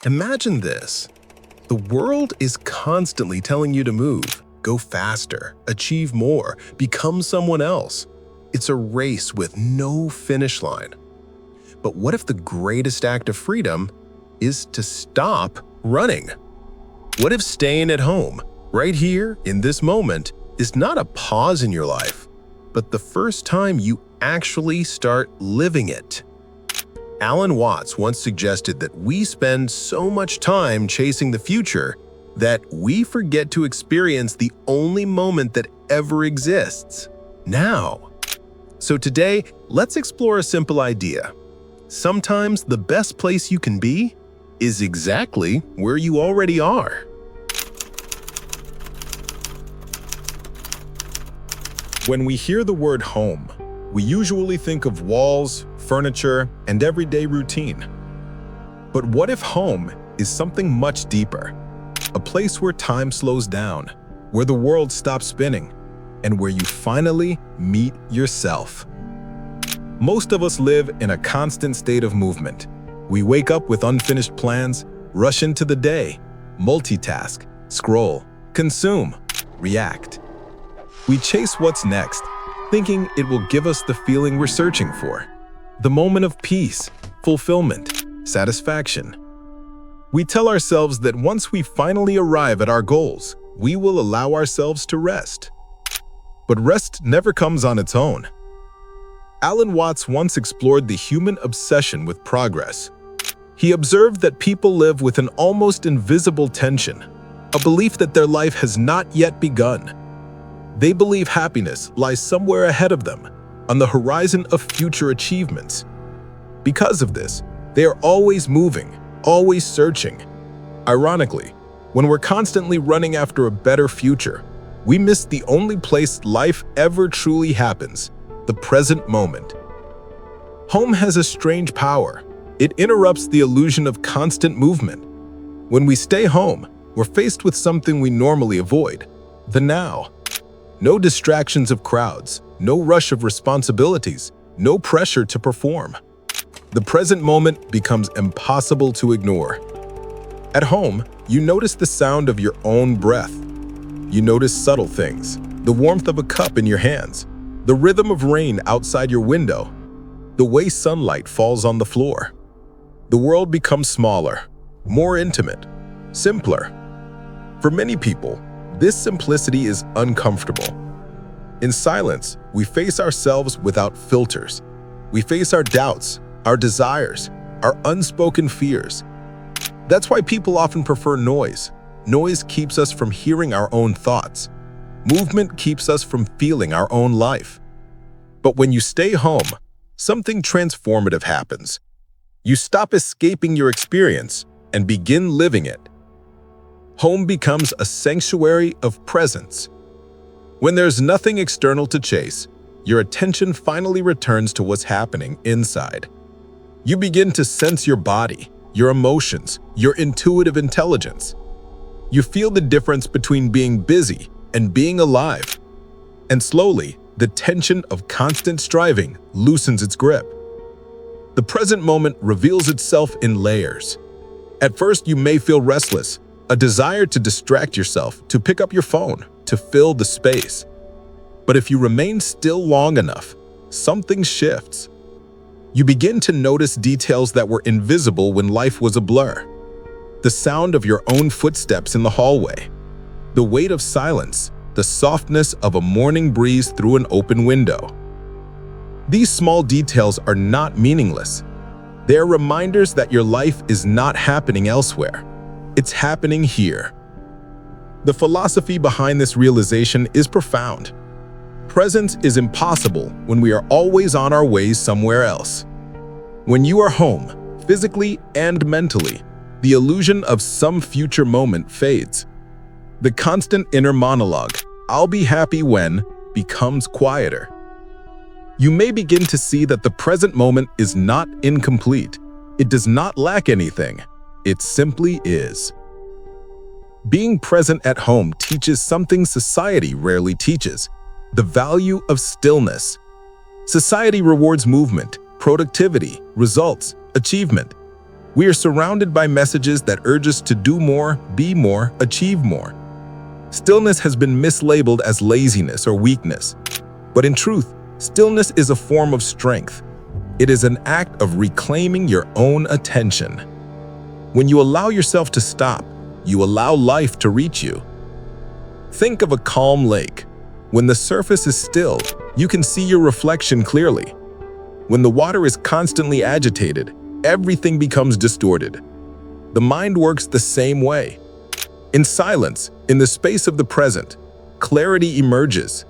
Imagine this. The world is constantly telling you to move, go faster, achieve more, become someone else. It's a race with no finish line. But what if the greatest act of freedom is to stop running? What if staying at home, right here, in this moment, is not a pause in your life, but the first time you actually start living it? Alan Watts once suggested that we spend so much time chasing the future that we forget to experience the only moment that ever exists, now. So today, let's explore a simple idea. Sometimes the best place you can be is exactly where you already are. When we hear the word home, we usually think of walls, furniture, and everyday routine. But what if home is something much deeper? A place where time slows down, where the world stops spinning, and where you finally meet yourself. Most of us live in a constant state of movement. We wake up with unfinished plans, rush into the day, multitask, scroll, consume, react. We chase what's next, thinking it will give us the feeling we're searching for, the moment of peace, fulfillment, satisfaction. We tell ourselves that once we finally arrive at our goals, we will allow ourselves to rest. But rest never comes on its own. Alan Watts once explored the human obsession with progress. He observed that people live with an almost invisible tension, a belief that their life has not yet begun. They believe happiness lies somewhere ahead of them, on the horizon of future achievements. Because of this, they are always moving, always searching. Ironically, when we're constantly running after a better future, we miss the only place life ever truly happens, the present moment. Home has a strange power. It interrupts the illusion of constant movement. When we stay home, we're faced with something we normally avoid, the now. No distractions of crowds, no rush of responsibilities, no pressure to perform. The present moment becomes impossible to ignore. At home, you notice the sound of your own breath. You notice subtle things, the warmth of a cup in your hands, the rhythm of rain outside your window, the way sunlight falls on the floor. The world becomes smaller, more intimate, simpler. For many people, this simplicity is uncomfortable. In silence, we face ourselves without filters. We face our doubts, our desires, our unspoken fears. That's why people often prefer noise. Noise keeps us from hearing our own thoughts. Movement keeps us from feeling our own life. But when you stay home, something transformative happens. You stop escaping your experience and begin living it. Home becomes a sanctuary of presence. When there's nothing external to chase, your attention finally returns to what's happening inside. You begin to sense your body, your emotions, your intuitive intelligence. You feel the difference between being busy and being alive. And slowly, the tension of constant striving loosens its grip. The present moment reveals itself in layers. At first, you may feel restless, a desire to distract yourself, to pick up your phone, to fill the space. But if you remain still long enough, something shifts. You begin to notice details that were invisible when life was a blur. The sound of your own footsteps in the hallway, the weight of silence, the softness of a morning breeze through an open window. These small details are not meaningless. They are reminders that your life is not happening elsewhere. It's happening here. The philosophy behind this realization is profound. Presence is impossible when we are always on our way somewhere else. When you are home, physically and mentally, the illusion of some future moment fades. The constant inner monologue, "I'll be happy when," becomes quieter. You may begin to see that the present moment is not incomplete. It does not lack anything. It simply is. Being present at home teaches something society rarely teaches: the value of stillness. Society rewards movement, productivity, results, achievement. We are surrounded by messages that urge us to do more, be more, achieve more. Stillness has been mislabeled as laziness or weakness. But in truth, stillness is a form of strength. It is an act of reclaiming your own attention. When you allow yourself to stop, you allow life to reach you. Think of a calm lake. When the surface is still, you can see your reflection clearly. When the water is constantly agitated, everything becomes distorted. The mind works the same way. In silence, in the space of the present, clarity emerges.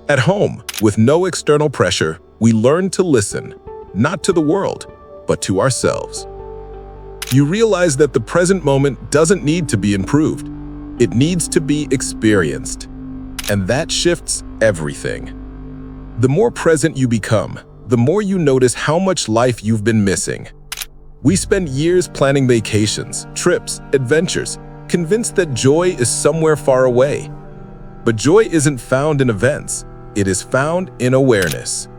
At home, with no external pressure, we learn to listen, not to the world, but to ourselves. You realize that the present moment doesn't need to be improved. It needs to be experienced. And that shifts everything. The more present you become, the more you notice how much life you've been missing. We spend years planning vacations, trips, adventures, convinced that joy is somewhere far away. But joy isn't found in events, it is found in awareness.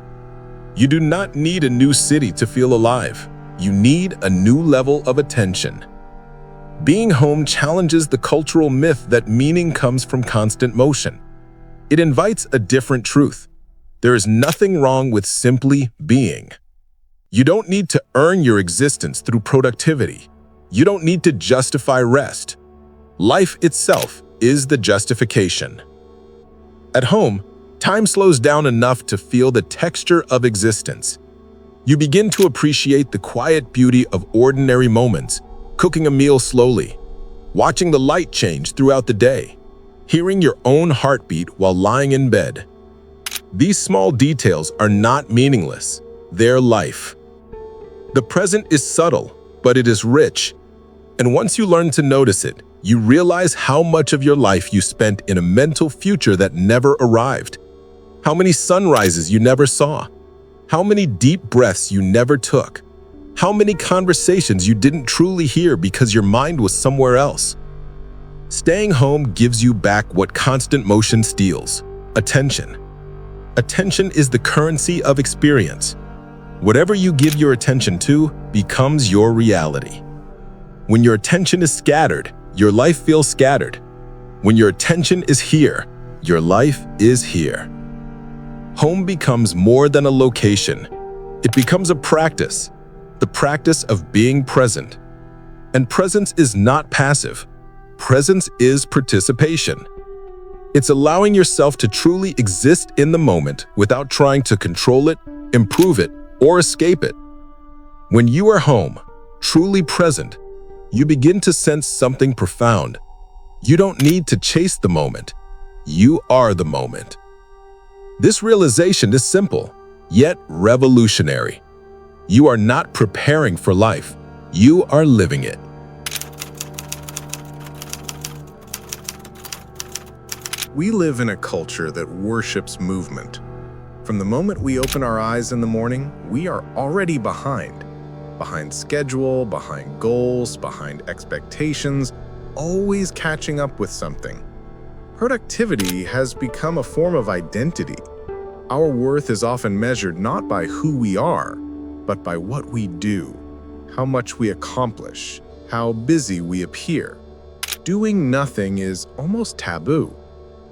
You do not need a new city to feel alive. You need a new level of attention. Being home challenges the cultural myth that meaning comes from constant motion. It invites a different truth. There is nothing wrong with simply being. You don't need to earn your existence through productivity. You don't need to justify rest. Life itself is the justification. At home, time slows down enough to feel the texture of existence. You begin to appreciate the quiet beauty of ordinary moments, cooking a meal slowly, watching the light change throughout the day, hearing your own heartbeat while lying in bed. These small details are not meaningless. They're life. The present is subtle, but it is rich. And once you learn to notice it, you realize how much of your life you spent in a mental future that never arrived. How many sunrises you never saw. How many deep breaths you never took. How many conversations you didn't truly hear because your mind was somewhere else. Staying home gives you back what constant motion steals: attention. Attention is the currency of experience. Whatever you give your attention to becomes your reality. When your attention is scattered, your life feels scattered. When your attention is here, your life is here. Home becomes more than a location. It becomes a practice, the practice of being present. And presence is not passive. Presence is participation. It's allowing yourself to truly exist in the moment without trying to control it, improve it, or escape it. When you are home, truly present, you begin to sense something profound. You don't need to chase the moment. You are the moment. This realization is simple, yet revolutionary. You are not preparing for life. You are living it. We live in a culture that worships movement. From the moment we open our eyes in the morning, we are already behind. Behind schedule, behind goals, behind expectations, always catching up with something. Productivity has become a form of identity. Our worth is often measured not by who we are, but by what we do, how much we accomplish, how busy we appear. Doing nothing is almost taboo.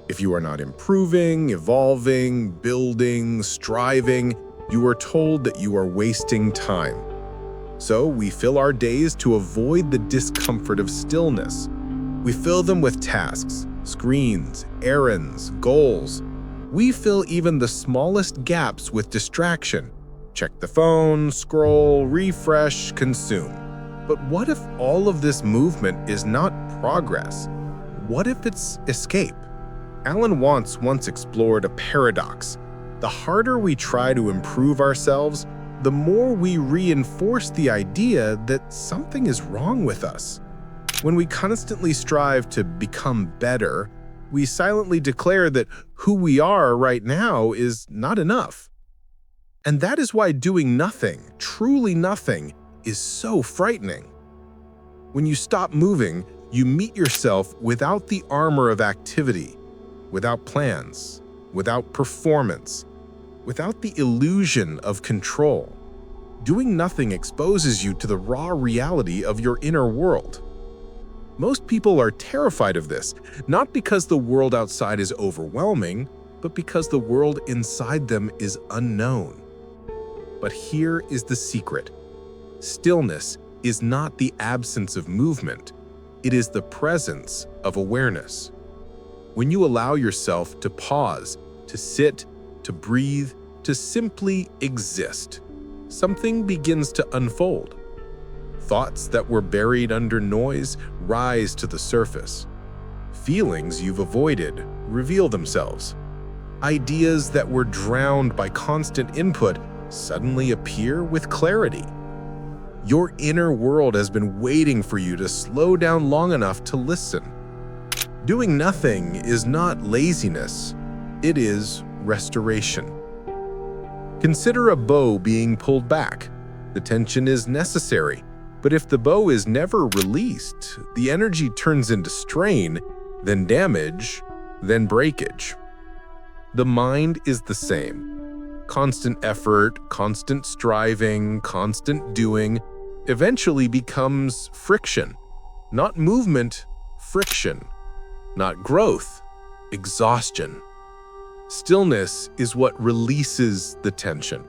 If you are not improving, evolving, building, striving, you are told that you are wasting time. So we fill our days to avoid the discomfort of stillness. We fill them with tasks, screens, errands, goals. We fill even the smallest gaps with distraction. Check the phone, scroll, refresh, consume. But what if all of this movement is not progress? What if it's escape? Alan Watts once explored a paradox. The harder we try to improve ourselves, the more we reinforce the idea that something is wrong with us. When we constantly strive to become better, we silently declare that who we are right now is not enough. And that is why doing nothing, truly nothing, is so frightening. When you stop moving, you meet yourself without the armor of activity, without plans, without performance, without the illusion of control. Doing nothing exposes you to the raw reality of your inner world. Most people are terrified of this, not because the world outside is overwhelming, but because the world inside them is unknown. But here is the secret. Stillness is not the absence of movement. It is the presence of awareness. When you allow yourself to pause, to sit, to breathe, to simply exist, something begins to unfold. Thoughts that were buried under noise rise to the surface. Feelings you've avoided reveal themselves. Ideas that were drowned by constant input suddenly appear with clarity. Your inner world has been waiting for you to slow down long enough to listen. Doing nothing is not laziness, it is restoration. Consider a bow being pulled back. The tension is necessary, but if the bow is never released, the energy turns into strain, then damage, then breakage. The mind is the same. Constant effort, constant striving, constant doing eventually becomes friction. Not movement, friction. Not growth, exhaustion. Stillness is what releases the tension.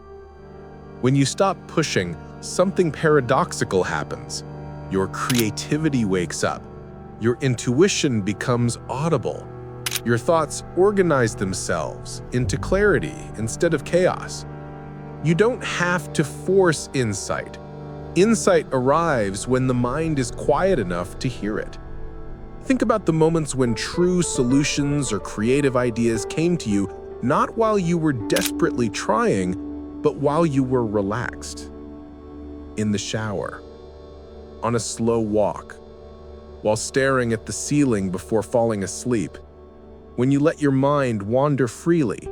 When you stop pushing, something paradoxical happens. Your creativity wakes up. Your intuition becomes audible. Your thoughts organize themselves into clarity instead of chaos. You don't have to force insight. Insight arrives when the mind is quiet enough to hear it. Think about the moments when true solutions or creative ideas came to you, not while you were desperately trying, but while you were relaxed. In the shower, on a slow walk, while staring at the ceiling before falling asleep, when you let your mind wander freely.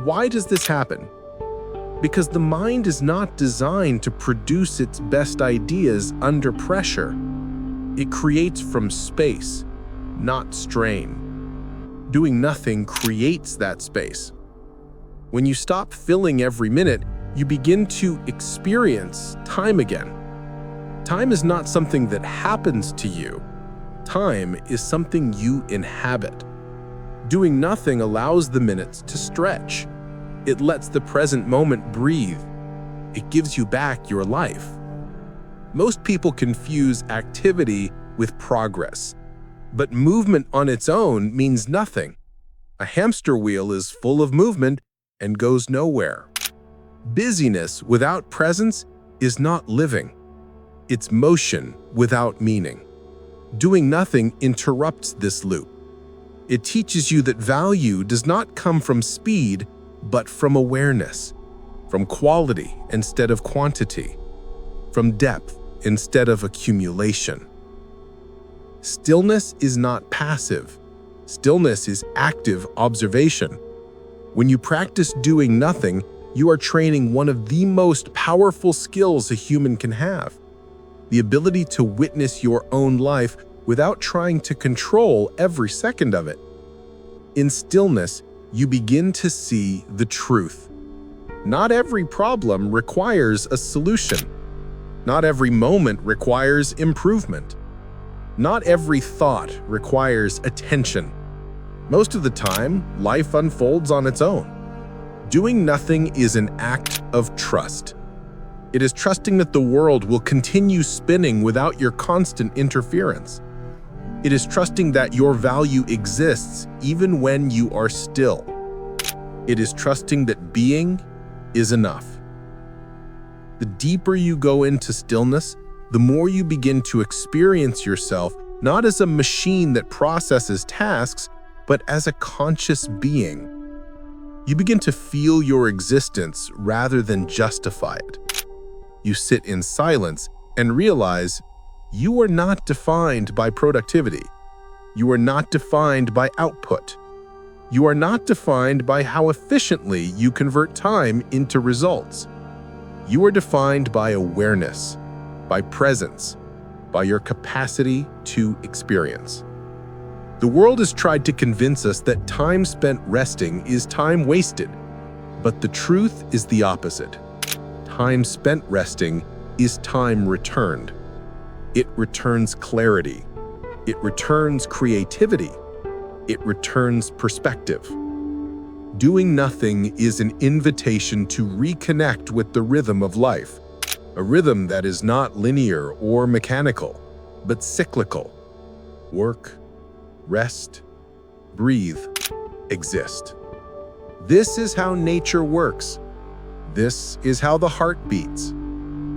Why does this happen? Because the mind is not designed to produce its best ideas under pressure. It creates from space, not strain. Doing nothing creates that space. When you stop filling every minute, you begin to experience time again. Time is not something that happens to you. Time is something you inhabit. Doing nothing allows the minutes to stretch. It lets the present moment breathe. It gives you back your life. Most people confuse activity with progress, but movement on its own means nothing. A hamster wheel is full of movement and goes nowhere. Busyness without presence is not living. It's motion without meaning. Doing nothing interrupts this loop. It teaches you that value does not come from speed, but from awareness, from quality instead of quantity, from depth instead of accumulation. Stillness is not passive. Stillness is active observation. When you practice doing nothing, you are training one of the most powerful skills a human can have: the ability to witness your own life without trying to control every second of it. In stillness, you begin to see the truth. Not every problem requires a solution. Not every moment requires improvement. Not every thought requires attention. Most of the time, life unfolds on its own. Doing nothing is an act of trust. It is trusting that the world will continue spinning without your constant interference. It is trusting that your value exists even when you are still. It is trusting that being is enough. The deeper you go into stillness, the more you begin to experience yourself not as a machine that processes tasks, but as a conscious being. You begin to feel your existence rather than justify it. You sit in silence and realize you are not defined by productivity. You are not defined by output. You are not defined by how efficiently you convert time into results. You are defined by awareness, by presence, by your capacity to experience. The world has tried to convince us that time spent resting is time wasted, but the truth is the opposite. time spent resting is time returned. It returns clarity. It returns creativity. It returns perspective. Doing nothing is an invitation to reconnect with the rhythm of life, a rhythm that is not linear or mechanical, but cyclical. Work, rest, breathe, exist. This is how nature works. This is how the heart beats.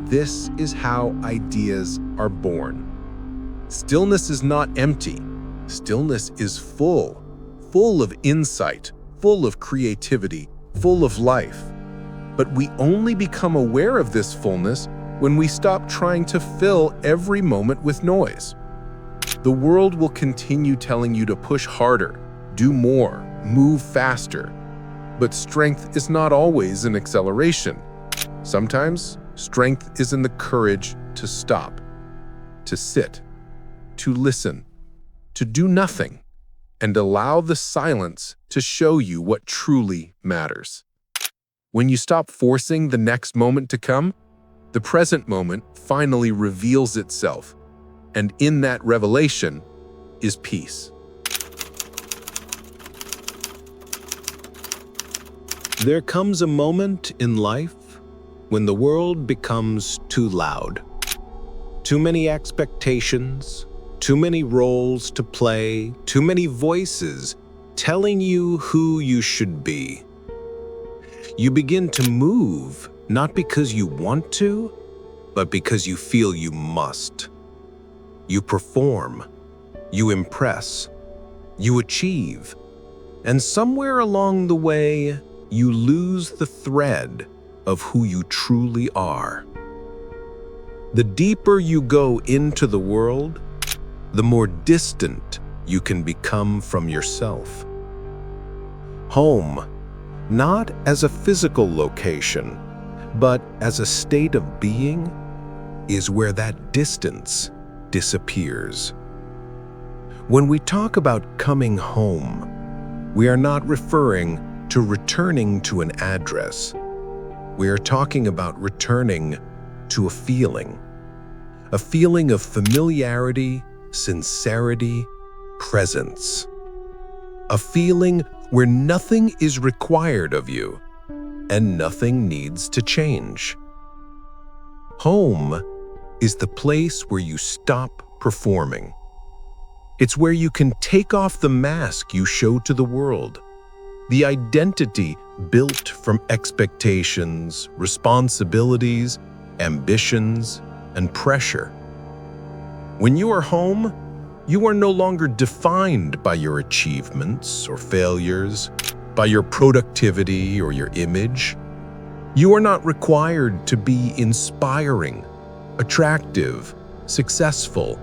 This is how ideas are born. Stillness is not empty. Stillness is full of insight, full of creativity, full of life. But we only become aware of this fullness when we stop trying to fill every moment with noise. The world will continue telling you to push harder, do more, move faster. But strength is not always an acceleration. Sometimes strength is in the courage to stop, to sit, to listen, to do nothing, and allow the silence to show you what truly matters. When you stop forcing the next moment to come, the present moment finally reveals itself, and in that revelation is peace. There comes a moment in life when the world becomes too loud. Too many expectations, too many roles to play, too many voices telling you who you should be. You begin to move not because you want to, but because you feel you must. You perform, you impress, you achieve, and somewhere along the way, you lose the thread of who you truly are. The deeper you go into the world, the more distant you can become from yourself. Home, not as a physical location, but as a state of being, is where that distance disappears. When we talk about coming home, we are not referring to returning to an address. We are talking about returning to a feeling of familiarity, sincerity, presence. A feeling where nothing is required of you and nothing needs to change. Home is the place where you stop performing. It's where you can take off the mask you show to the world, the identity built from expectations, responsibilities, ambitions, and pressure. When you are home, you are no longer defined by your achievements or failures, by your productivity or your image. You are not required to be inspiring, attractive, successful,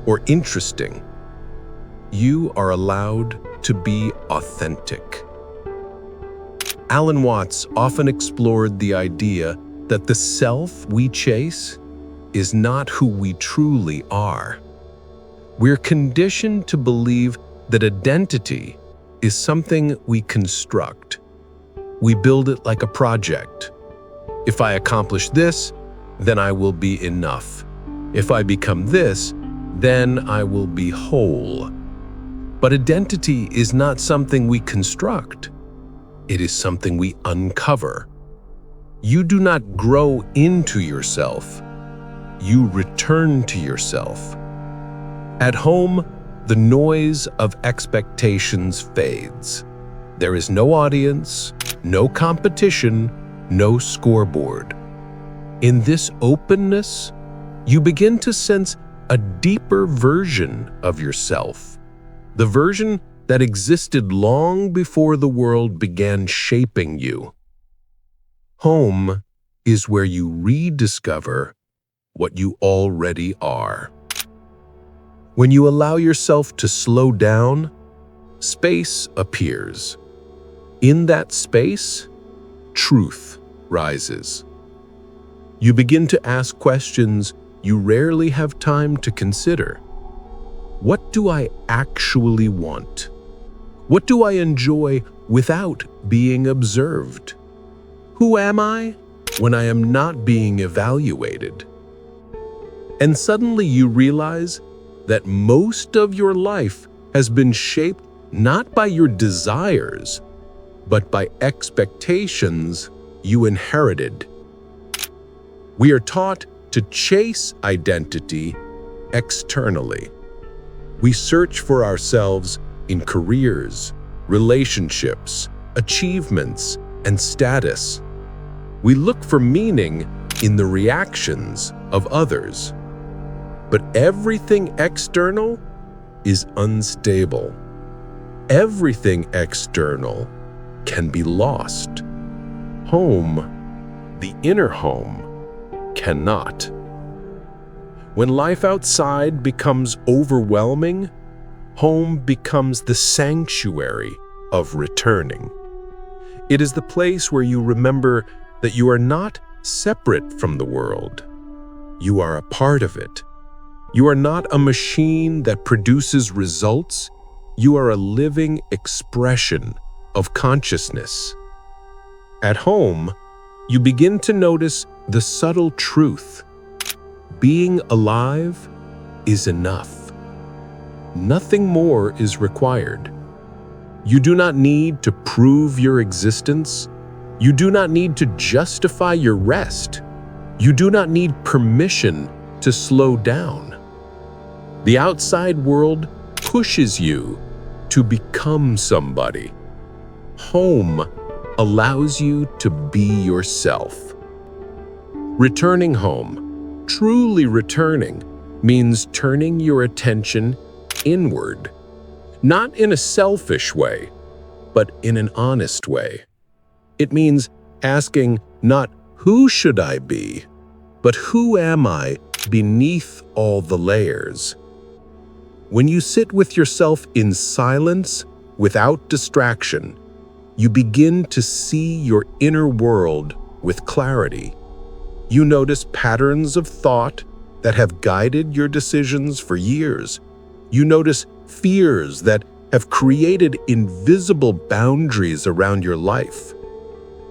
or interesting. You are allowed to be authentic. Alan Watts often explored the idea that the self we chase is not who we truly are. We're conditioned to believe that identity is something we construct. We build it like a project. If I accomplish this, then I will be enough. If I become this, then I will be whole. But identity is not something we construct. It is something we uncover. You do not grow into yourself. You return to yourself. At home, the noise of expectations fades. There is no audience, no competition, no scoreboard. In this openness, you begin to sense a deeper version of yourself, the version that existed long before the world began shaping you. Home is where you rediscover what you already are. When you allow yourself to slow down, space appears. In that space, truth rises. You begin to ask questions you rarely have time to consider. What do I actually want? What do I enjoy without being observed? Who am I when I am not being evaluated. And suddenly you realize that most of your life has been shaped not by your desires, but by expectations you inherited. We are taught to chase identity externally. We search for ourselves in careers, relationships, achievements, and status. We look for meaning in the reactions of others. But everything external is unstable. Everything external can be lost. Home, the inner home, cannot. When life outside becomes overwhelming, home becomes the sanctuary of returning. It is the place where you remember that you are not separate from the world. You are a part of it. You are not a machine that produces results. You are a living expression of consciousness. At home, you begin to notice the subtle truth. Being alive is enough. Nothing more is required. You do not need to prove your existence. You do not need to justify your rest. You do not need permission to slow down. The outside world pushes you to become somebody. Home allows you to be yourself. Returning home, truly returning, means turning your attention inward, not in a selfish way, but in an honest way. It means asking not who should I be, but who am I beneath all the layers. When you sit with yourself in silence, without distraction, you begin to see your inner world with clarity. You notice patterns of thought that have guided your decisions for years. You notice fears that have created invisible boundaries around your life.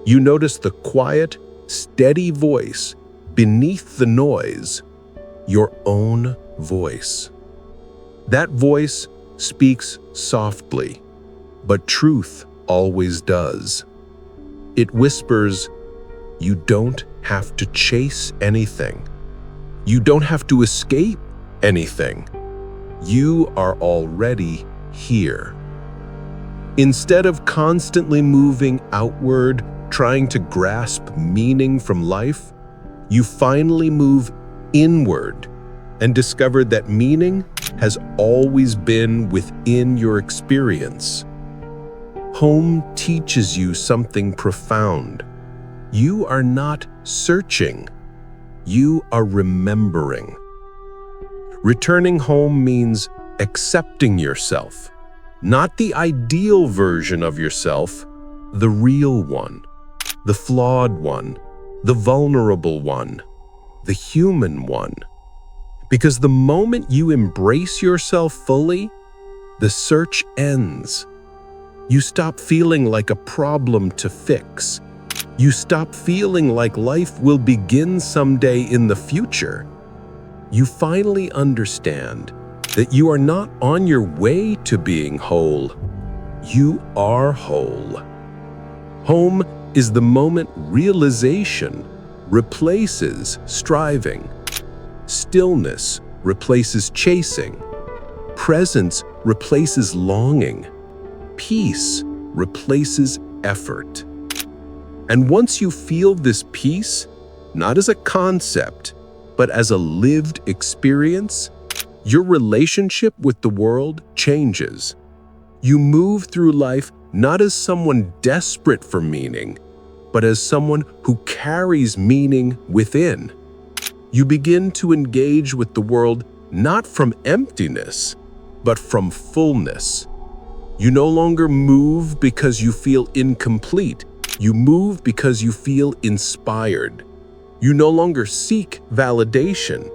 You notice the quiet, steady voice beneath the noise, your own voice. That voice speaks softly, but truth always does. It whispers, you don't have to chase anything. You don't have to escape anything. You are already here. Instead of constantly moving outward, trying to grasp meaning from life, you finally move inward and discover that meaning has always been within your experience. Home teaches you something profound. You are not searching. You are remembering. Returning home means accepting yourself, not the ideal version of yourself, the real one, the flawed one, the vulnerable one, the human one. Because the moment you embrace yourself fully, the search ends. You stop feeling like a problem to fix. You stop feeling like life will begin someday in the future. You finally understand that you are not on your way to being whole. You are whole. Home is the moment realization replaces striving. Stillness replaces chasing. Presence replaces longing. Peace replaces effort. And once you feel this peace, not as a concept, but as a lived experience, your relationship with the world changes. You move through life not as someone desperate for meaning, but as someone who carries meaning within. You begin to engage with the world not from emptiness, but from fullness. You no longer move because you feel incomplete. You move because you feel inspired. You no longer seek validation.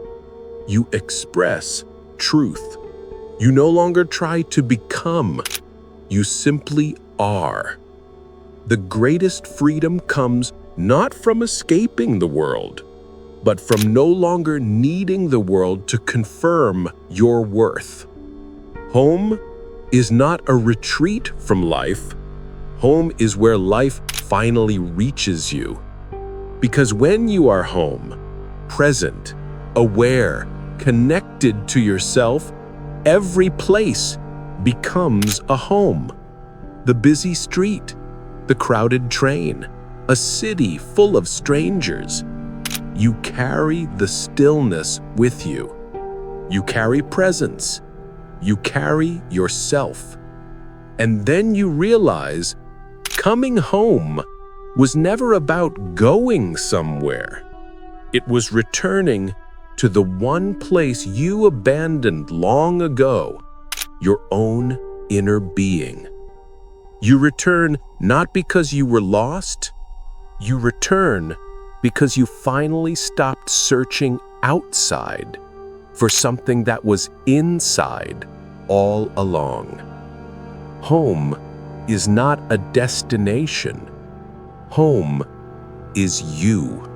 You express truth. You no longer try to become. You simply are. The greatest freedom comes not from escaping the world, but from no longer needing the world to confirm your worth. Home is not a retreat from life. Home is where life finally reaches you. Because when you are home, present, aware, connected to yourself, every place becomes a home. The busy street, the crowded train, a city full of strangers. You carry the stillness with you. You carry presence. You carry yourself. And then you realize coming home was never about going somewhere. It was returning to the one place you abandoned long ago, your own inner being. You return not because you were lost. You return because you finally stopped searching outside for something that was inside all along. Home is not a destination. Home is you.